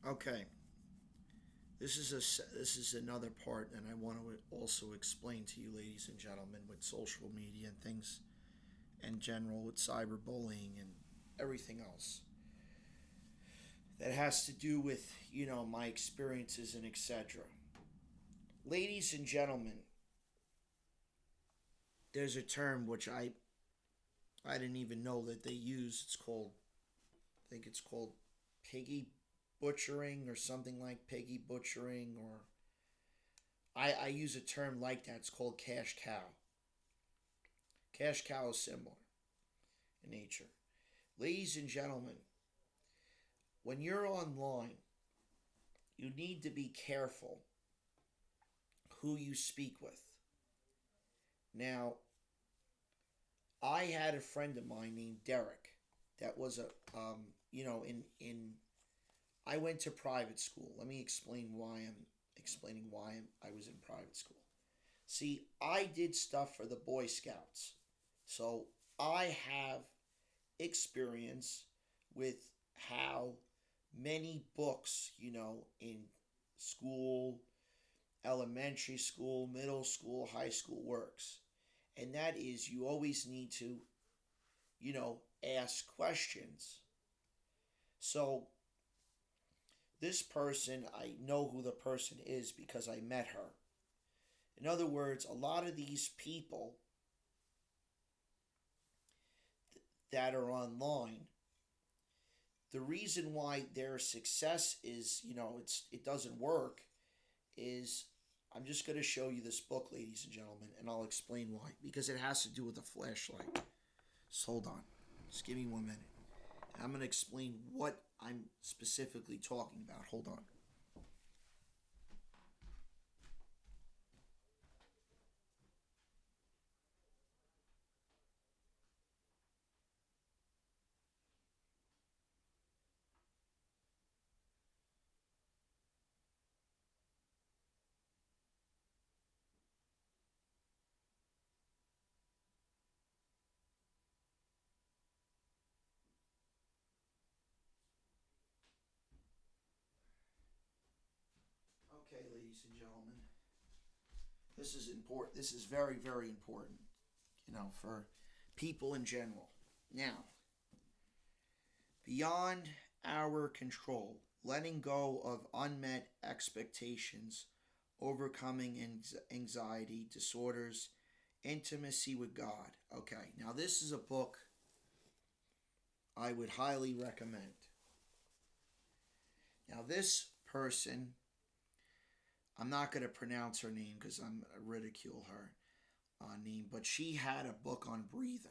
Okay, this is another part, and I want to also explain to you, ladies and gentlemen, with social media and things in general, with cyberbullying and everything else that has to do with my experiences and etc. Ladies and gentlemen, there's a term which I didn't even know that they use. It's called, I think it's called piggy butchering or something like piggy butchering, or I use a term like that. It's called cash cow. Cash cow is similar in nature. Ladies and gentlemen, when you're online, you need to be careful who you speak with. Now, I had a friend of mine named Derek that was in I went to private school. Let me explain why I'm explaining why I was in private school. See, I did stuff for the Boy Scouts. So I have experience with how many books, in school, elementary school, middle school, high school works. And that is you always need to, ask questions. So this person, I know who the person is because I met her. In other words, a lot of these people that are online, the reason why their success is, it doesn't work is I'm just going to show you this book, ladies and gentlemen, and I'll explain why. Because it has to do with a flashlight. Just hold on. Just give me 1 minute. I'm going to explain what I'm specifically talking about. Hold on. Okay, ladies and gentlemen, this is important. This is very, very important, for people in general. Now, beyond our control, letting go of unmet expectations, overcoming anxiety disorders, intimacy with God. Okay, now this is a book I would highly recommend. Now, this person, I'm not going to pronounce her name because I'm going to ridicule her name, but she had a book on breathing.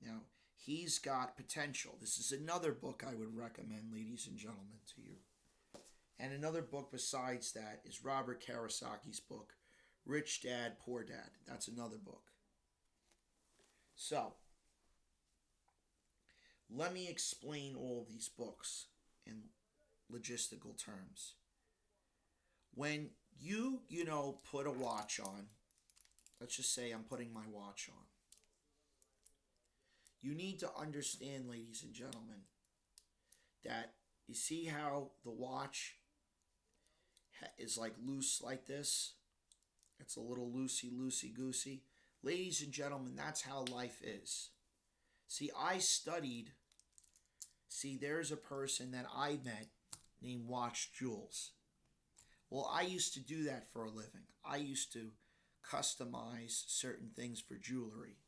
Now, he's got potential. This is another book I would recommend, ladies and gentlemen, to you. And another book besides that is Robert Kiyosaki's book, Rich Dad, Poor Dad. That's another book. So, let me explain all of these books in logistical terms. When put a watch on, let's just say I'm putting my watch on, you need to understand, ladies and gentlemen, that you see how the watch is like loose like this? It's a little loosey goosey. Ladies and gentlemen, that's how life is. See, there's a person that I met named Watch Jules. Well, I used to do that for a living. I used to customize certain things for jewelry.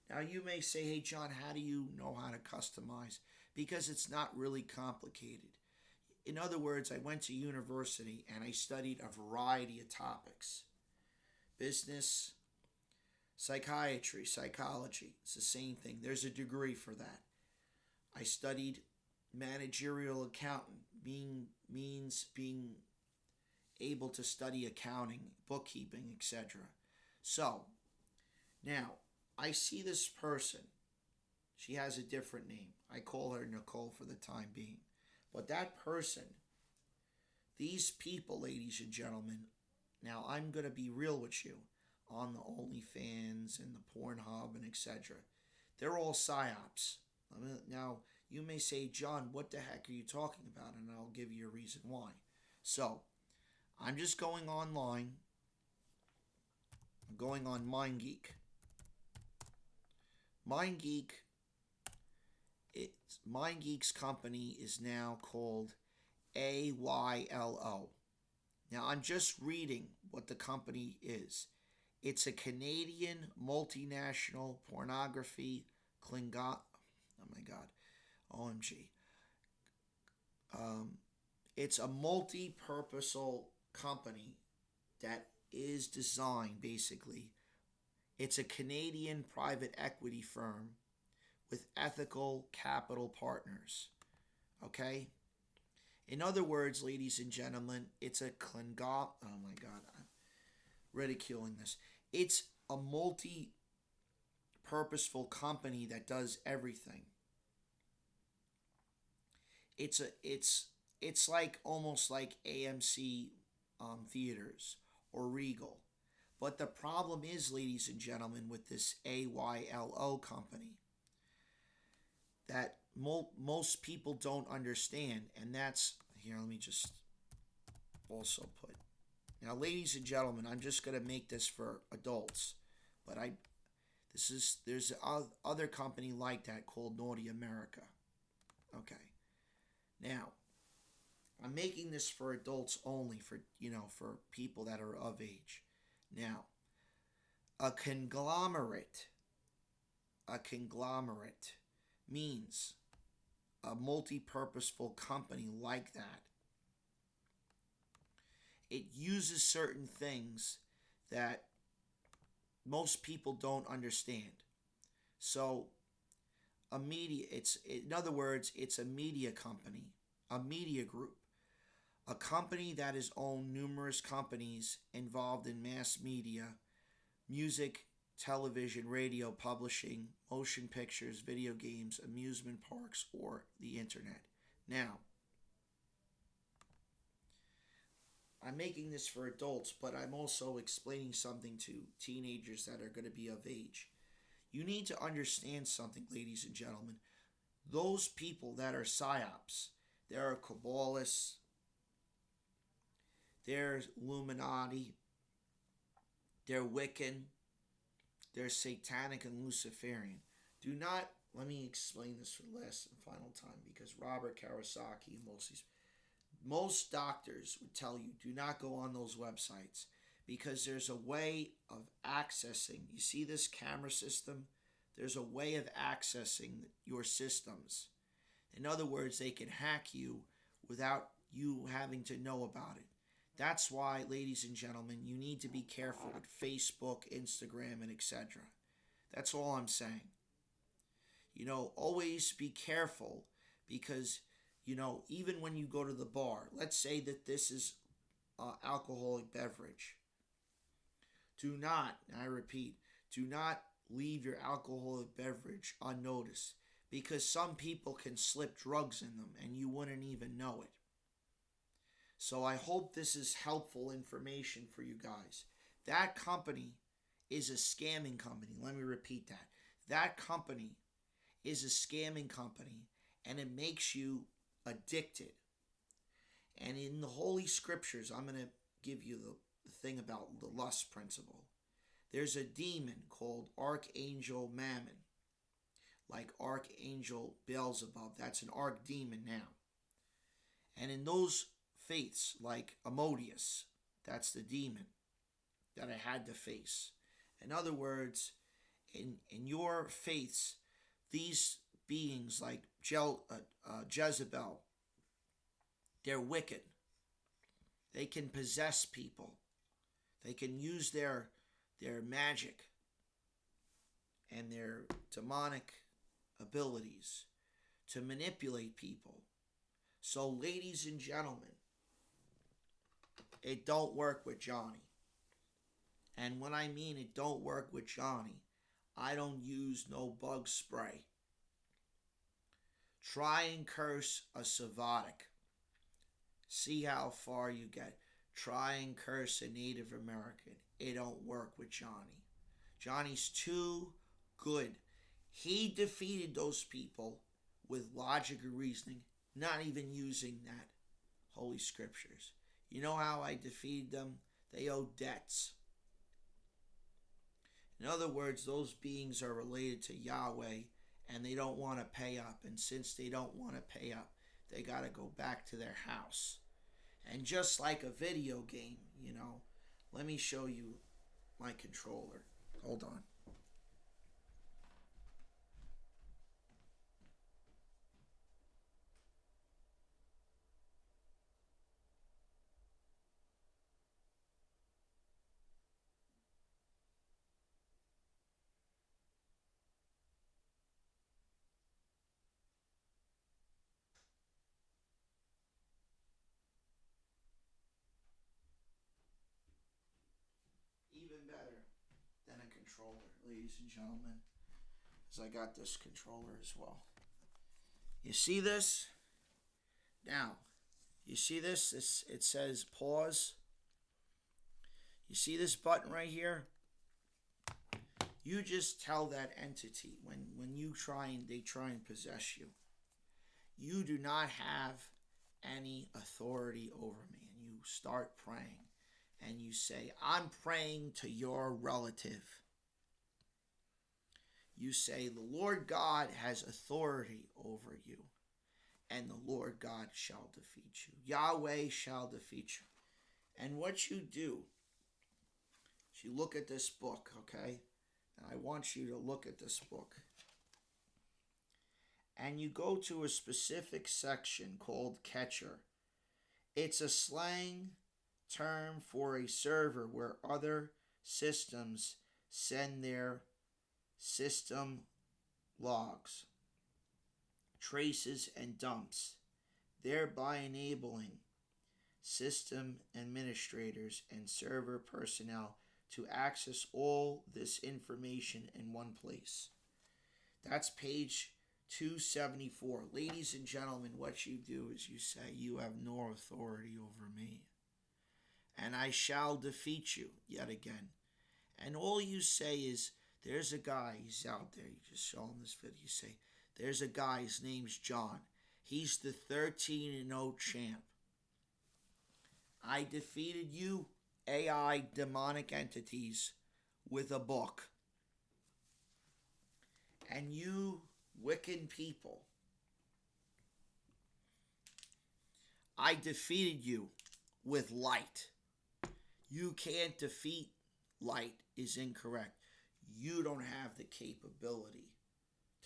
Now, you may say, hey, John, how do you know how to customize? Because it's not really complicated. In other words, I went to university and I studied a variety of topics: business, psychiatry, psychology. It's the same thing. There's a degree for that. I studied managerial accountant, means being able to study accounting, bookkeeping, etc. So, now, I see this person. She has a different name. I call her Nicole for the time being. But that person, these people, ladies and gentlemen, now I'm going to be real with you, on the OnlyFans and the Pornhub and etc. They're all psyops. Now, You may say, John, what the heck are you talking about? And I'll give you a reason why. So, I'm just going online. I'm going on MindGeek. MindGeek's company is now called AYLO. Now, I'm just reading what the company is. It's a Canadian multinational pornography Klingon. Oh my God. OMG. It's a multi-purposeful company that is designed, basically. It's a Canadian private equity firm with ethical capital partners. Okay? In other words, ladies and gentlemen, it's a Klingon. Oh my God, I'm ridiculing this. It's a multi-purposeful company that does everything. It's like almost like AMC theaters or Regal. But the problem is, ladies and gentlemen, with this AYLO company, that most people don't understand, and that's here. Let me just also put now, ladies and gentlemen, I'm just gonna make this for adults, but there's other company like that called Naughty America. Okay, now I'm making this for adults only, for people that are of age. Now, a conglomerate means a multi-purposeful company like that. It uses certain things that most people don't understand. So, in other words, it's a media company, a media group, a company that has owned numerous companies involved in mass media, music, television, radio, publishing, motion pictures, video games, amusement parks, or the internet. Now, I'm making this for adults, but I'm also explaining something to teenagers that are going to be of age. You need to understand something, ladies and gentlemen. Those people that are psyops, there are Kabbalists, there's Illuminati, they're Wiccan, they're Satanic and Luciferian. Let me explain this for the last and final time, because Robert Kiyosaki and most doctors would tell you, do not go on those websites, because there's a way of accessing. You see this camera system? There's a way of accessing your systems. In other words, they can hack you without you having to know about it. That's why, ladies and gentlemen, you need to be careful with Facebook, Instagram, and etc. That's all I'm saying. Always be careful, because, even when you go to the bar, let's say that this is alcoholic beverage. Do not, I repeat, do not leave your alcoholic beverage unnoticed, because some people can slip drugs in them and you wouldn't even know it. So I hope this is helpful information for you guys. That company is a scamming company. Let me repeat that. That company is a scamming company, and it makes you addicted. And in the Holy Scriptures, I'm going to give you the thing about the lust principle. There's a demon called Archangel Mammon, like Archangel Beelzebub. That's an archdemon now. And in those faiths, like Amodius, that's the demon that I had to face. In other words, in your faiths, these beings like Jezebel, they're wicked. They can possess people. They can use their magic and their demonic abilities to manipulate people. So, ladies and gentlemen, it don't work with Johnny. And when I mean it don't work with Johnny, I don't use no bug spray. Try and curse a Savotic. See how far you get. Try and curse a Native American. It don't work with Johnny. Johnny's too good. He defeated those people with logic or reasoning, not even using that Holy Scriptures. You know how I defeated them? They owe debts. In other words, those beings are related to Yahweh and they don't want to pay up. And since they don't want to pay up, they got to go back to their house. And just like a video game, let me show you my controller. Hold on. Even better than a controller, ladies and gentlemen, is I got this controller as well. You see this? Now, you see this? It says pause. You see this button right here? You just tell that entity when they try and possess you, you do not have any authority over me. And you start praying. And you say, I'm praying to your relative. You say, the Lord God has authority over you, and the Lord God shall defeat you. Yahweh shall defeat you. And what you do is you look at this book, okay? And I want you to look at this book. And you go to a specific section called Catcher. It's a slang term for a server where other systems send their system logs, traces, and dumps, thereby enabling system administrators and server personnel to access all this information in one place. That's page 274. Ladies and gentlemen, what you do is you say, you have no authority over me, and I shall defeat you yet again. And all you say is, there's a guy, he's out there. You just show him this video. You say, there's a guy, his name's John. He's the 13-0 champ. I defeated you, AI demonic entities, with a book. And you wicked people, I defeated you with light. You can't defeat light is incorrect. You don't have the capability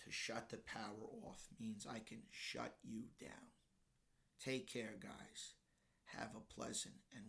to shut the power off. Means I can shut you down. Take care, guys. Have a pleasant and